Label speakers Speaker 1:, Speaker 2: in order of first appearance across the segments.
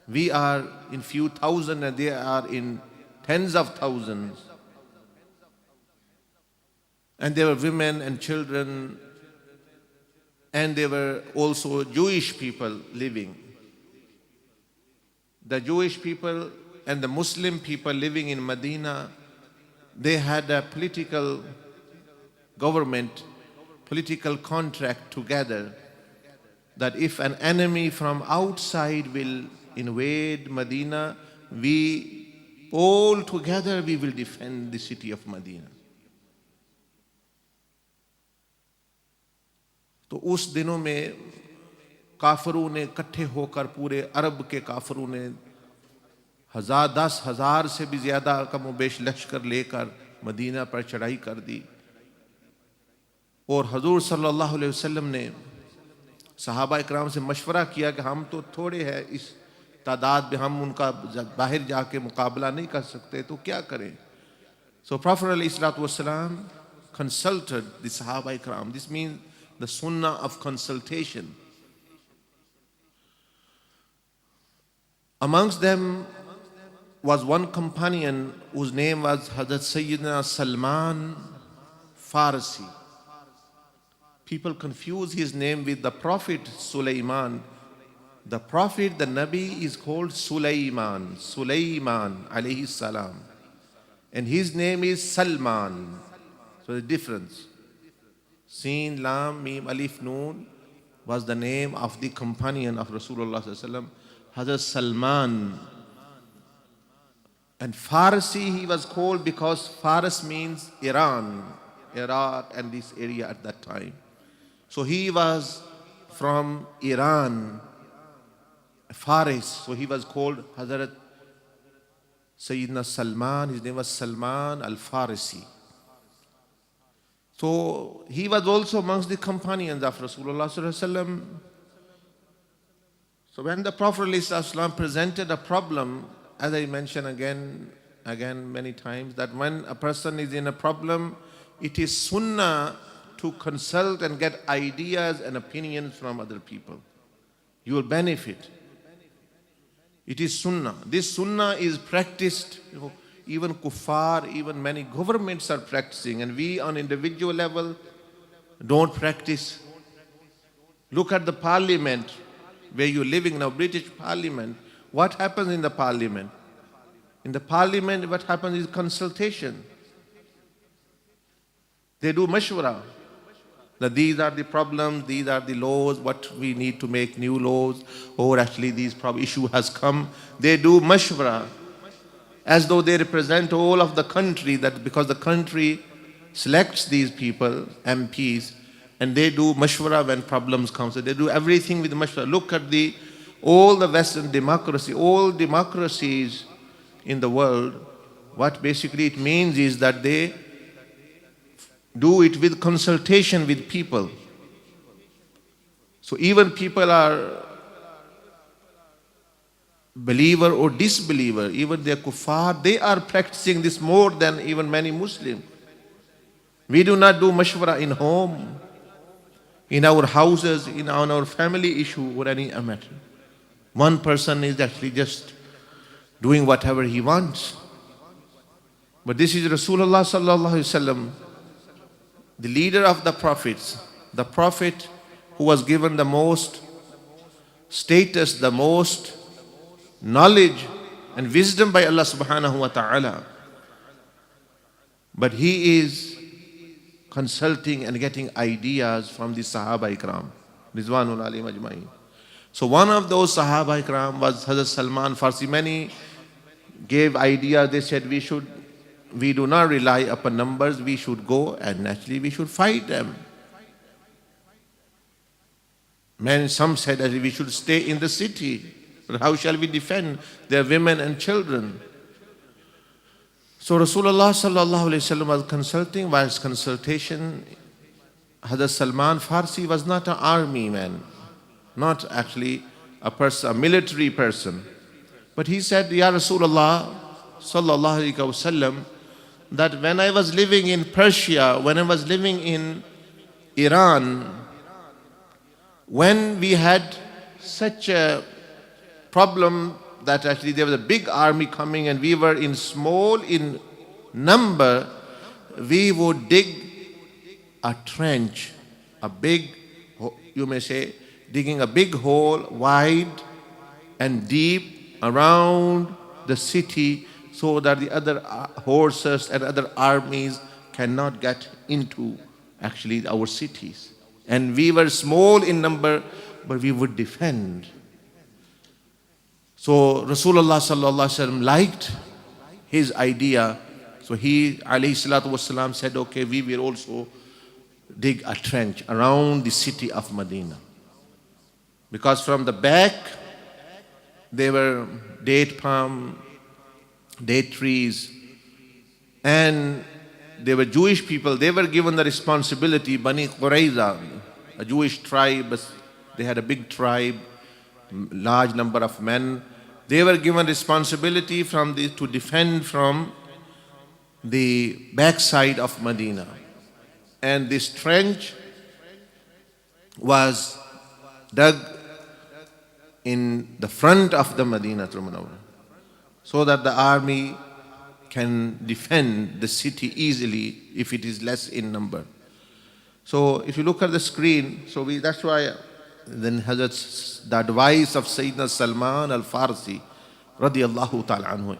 Speaker 1: We are in few thousand and they are in tens of thousands. And there were women and children, and there were also Jewish people living. The Jewish people and the Muslim people living in Medina, they had a political government, political contract together that if an enemy from outside will invade Medina, we all together we will defend the city of Medina. तो उस दिनों में काफरों ने इकट्ठे होकर पूरे अरब के काफरों ने 10,000 से भी ज्यादा कमोबेश लश्कर लेकर मदीना पर चढ़ाई कर दी। और हुजूर सल्लल्लाहु अलैहि वसल्लम ने सहाबा इकराम से मशवरा किया कि हम तो थोड़े हैं, इस तादाद में हम उनका बाहर जाके मुकाबला नहीं कर सकते, तो क्या करें। So Prophet ﷺ consulted the Sahaba Ikram. This means the sunnah of consultation. Amongst them was one companion whose name was Hazrat Sayyidina Salman Farsi. People confuse his name with the Prophet Sulaiman. The Prophet, the Nabi, is called Sulaiman alayhi salam. And his name is Salman. So the difference. Sin, Lam, Mim, Alif, Noon was the name of the companion of Rasulullah sallallahu alaihi wasallam, Hazrat Salman. And Farsi he was called because Fars means Iran, Iraq and this area at that time. So he was from Iran, Faris. So he was called Hazrat Sayyidina Salman. His name was Salman al-Farisi. So he was also amongst the companions of Rasulullah sallallahu alaihi wasallam. So when the Prophet ﷺ presented a problem, as I mentioned again many times, that when a person is in a problem, it is sunnah to consult and get ideas and opinions from other people. You will benefit. It is sunnah. This sunnah is practiced, even kuffar, even many governments are practicing, and we on individual level don't practice. Look at the parliament where you're living now, British Parliament. What happens in the parliament? In the parliament, what happens is consultation. They do mashwara. That these are the problems, these are the laws, what we need to make new laws, or actually this issue has come. They do mashwara as though they represent all of the country, that because the country selects these people, MPs, and they do mashwara when problems come. So they do everything with mashwara. Look at all the Western democracy, all democracies in the world, what basically it means is that they do it with consultation with people. So even people are believer or disbeliever, even they are kuffar, they are practicing this more than even many Muslims. We do not do mashwara in home, in our houses, on our family issue or any matter. One person is actually just doing whatever he wants. But this is Rasulullah sallallahu alaihi wasallam, the leader of the prophets, the prophet who was given the most status, the most knowledge and wisdom by Allah subhanahu wa ta'ala. But he is consulting and getting ideas from the Sahaba Ikram, Rizwanul Alayhim Ajma'in. So one of those Sahaba Ikram was Hazrat Salman Farsi. Many gave ideas. They said we do not rely upon numbers, we should go and naturally we should fight them. Some said that we should stay in the city. But how shall we defend their women and children? So Rasulullah sallallahu alaihi wasallam was consulting. While consultation, Hazrat Salman Farsi was not an army man, not actually a military person. But he said, Ya Rasulullah sallallahu alaihi wasallam, that when I was living in Persia, when I was living in Iran, when we had such a problem that actually there was a big army coming and we were in small in number, we would dig a trench, a big, you may say, digging a big hole wide and deep around the city so that the other horses and other armies cannot get into actually our cities. And we were small in number, but we would defend. So Rasulullah sallallahu alaihi wasallam liked his idea. So he alayhi salatu wasalam said, okay, we will also dig a trench around the city of Madinah. Because from the back, there were date palm, date trees, and they were Jewish people. They were given the responsibility, Bani Qurayza, a Jewish tribe. They had a big tribe, large number of men. They were given responsibility to defend from the backside of Medina. And this trench was dug in the front of the Madinah Munawwarah, so that the army can defend the city easily if it is less in number. So if you look at the screen, that's why then Hazrat, the advice of Sayyidina Salman al-Farsi radiyallahu ta'ala anhu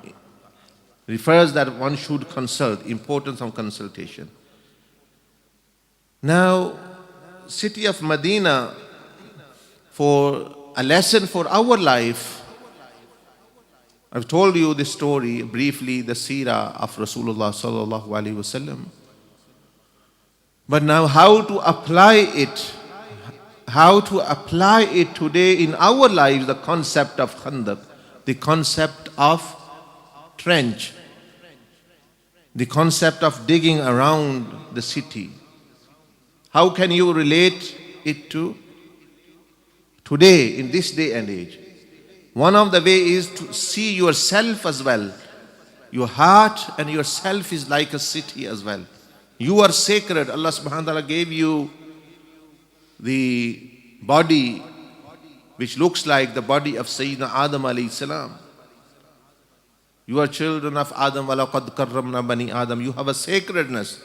Speaker 1: refers that one should consult, importance of consultation. Now, city of Medina, for a lesson for our life, I've told you the story briefly, the seerah of Rasulullah sallallahu alaihi wasallam. But now how to apply it today in our lives, the concept of khandaq, the concept of trench, the concept of digging around the city. How can you relate it to today, in this day and age? One of the ways is to see yourself as well. Your heart and yourself is like a city as well. You are sacred. Allah subhanahu wa ta'ala gave you the body which looks like the body of Sayyidina Adam alayhi salam. You are children of Adam. وَلَقَدْ كَرَّمْنَا بَنِي Adam. You have a sacredness.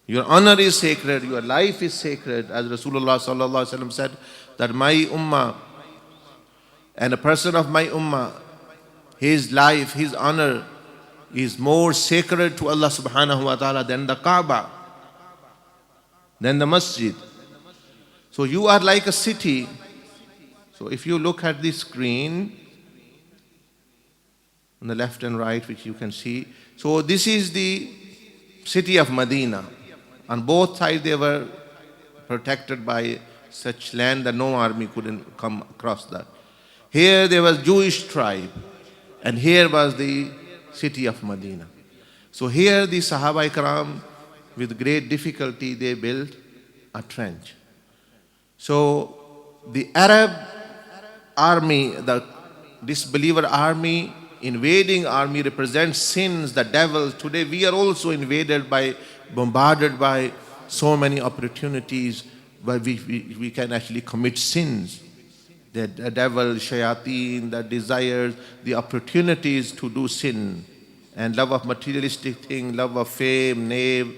Speaker 1: Your honor is sacred. Your life is sacred. As Rasulullah sallallahu alaihi wasallam said, that my ummah and a person of my ummah, his life, his honor is more sacred to Allah subhanahu wa ta'ala than the Kaaba, than the masjid. So you are like a city. So if you look at the screen on the left and right, which you can see, so this is the city of Medina. On both sides they were protected by such land that no army couldn't come across that. Here there was Jewish tribe, and here was the city of Medina. So here the Sahaba Ikram, with great difficulty, they built a trench. So the Arab army, the disbeliever army, invading army represents sins, the devil. Today we are also bombarded by so many opportunities where we can actually commit sins. The devil, shayateen, the desires, the opportunities to do sin, and love of materialistic things, love of fame, name,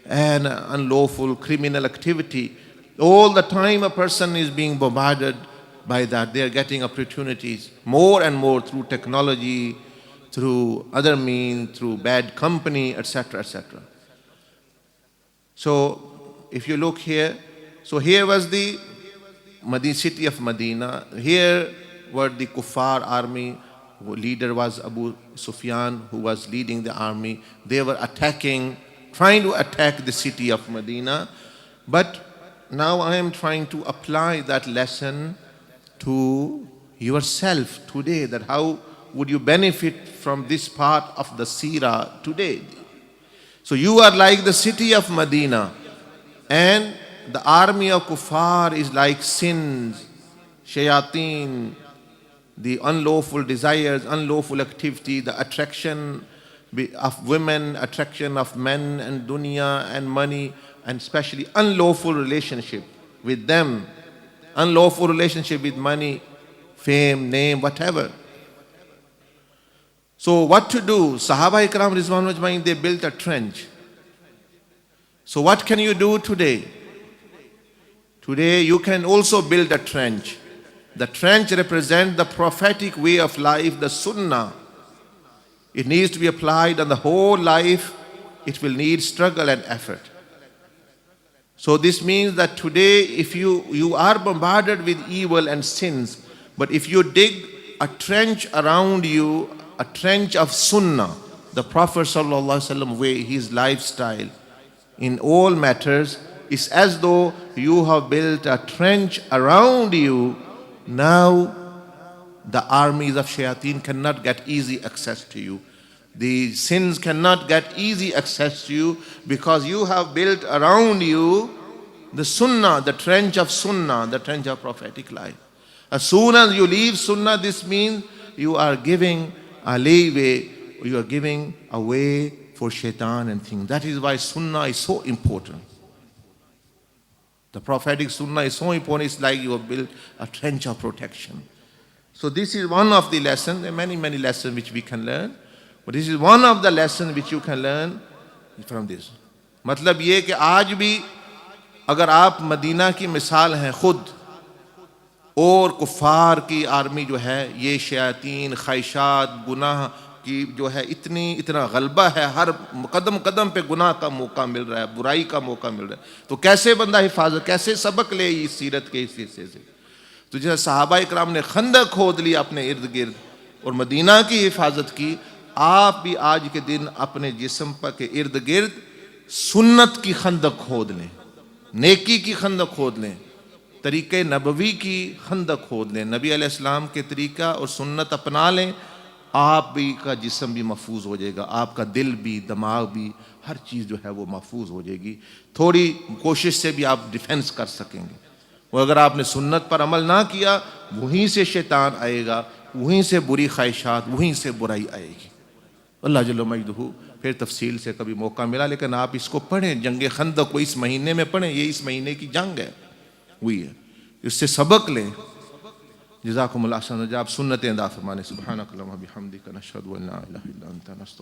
Speaker 1: and unlawful criminal activity. All the time a person is being bombarded by that. They are getting opportunities more and more through technology, through other means, through bad company, etc., etc. So if you look here, so here was the city of Medina. Here were the Kuffar army. Leader was Abu Sufyan, who was leading the army. They were trying to attack the city of Medina. But now I am trying to apply that lesson to yourself today, that how would you benefit from this part of the seerah today. So you are like the city of Medina, and the army of kuffar is like sins, shayateen, the unlawful desires, unlawful activity, the attraction of women, attraction of men and dunya and money, and especially unlawful relationship with them, unlawful relationship with money, fame, name, whatever. So what to do? Sahaba Ikram Rizwan Majma'in, they built a trench. So what can you do today? Today you can also build a trench. The trench represents the prophetic way of life, the sunnah. It needs to be applied on the whole life. It will need struggle and effort. So this means that today if you are bombarded with evil and sins, but if you dig a trench around you, a trench of sunnah, the Prophet ﷺ way, his lifestyle, in all matters, it's as though you have built a trench around you. Now the armies of shayateen cannot get easy access to you. The sins cannot get easy access to you because you have built around you the sunnah, the trench of sunnah, the trench of prophetic life. As soon as you leave sunnah, this means you are giving a leeway, you are giving a way for shaitan and things. That is why sunnah is so important. The prophetic sunnah is so important. It's like you have built a trench of protection. So this is one of the lessons. There are many, many lessons which we can learn. But this is one of the lessons which you can learn from this. मतलब ये कि आज भी अगर आप Medina की मिसाल हैं खुद, और कुफार की आर्मी जो है, ये शयातीन, ख्वाहिशात, गुनाह की जो है इतना गलबा है, हर कदम कदम पे गुनाह का मौका मिल रहा है, बुराई का मौका मिल रहा है, तो कैसे बंदा हिफाजत, कैसे सबक ले इस सीरत के इस हिस्से से? तो जैसे सहाबा इकराम ने खंदक खोद लिया अपने इर्द गिर्द और मदीना की हिफाजत की, आप भी आज के दिन अपने जिस्म पर के इर्द गिर्द सुन्नत की खंदक खोद लें, नेकी की खंदक खोद लें, तरीक़े नबवी की खंदक खोद लें, नबी अलैहिस्सलाम के तरीक़ा और सुन्नत अपना लें, आप भी का जिस्म भी महफूज हो जाएगा, आपका दिल भी, दिमाग भी, हर चीज़ जो है वो महफूज हो जाएगी। थोड़ी कोशिश से भी आप डिफेंस कर सकेंगे। और अगर आपने सुन्नत पर अमल ना किया, वहीं से शैतान आएगा, वहीं से बुरी ख्वाहिशात, वहीं से बुराई आएगी। अल्लाह जल्ल मजदहू, फिर तफसील से कभी मौका मिला, लेकिन आप इसको पढ़ें, जंग खंदक को इस महीने में पढ़ें, ये इस महीने की जंग है हुई है, इससे सबक लें। जज़ाकुमुल्लाह खैरन। आप सुन्नतें अदा फरमाने। सुब्हानक अल्लाहुम्मा बिहम्दिका नशहदु अन ला इलाहा इल्ला अंता नस्तगफिरुका।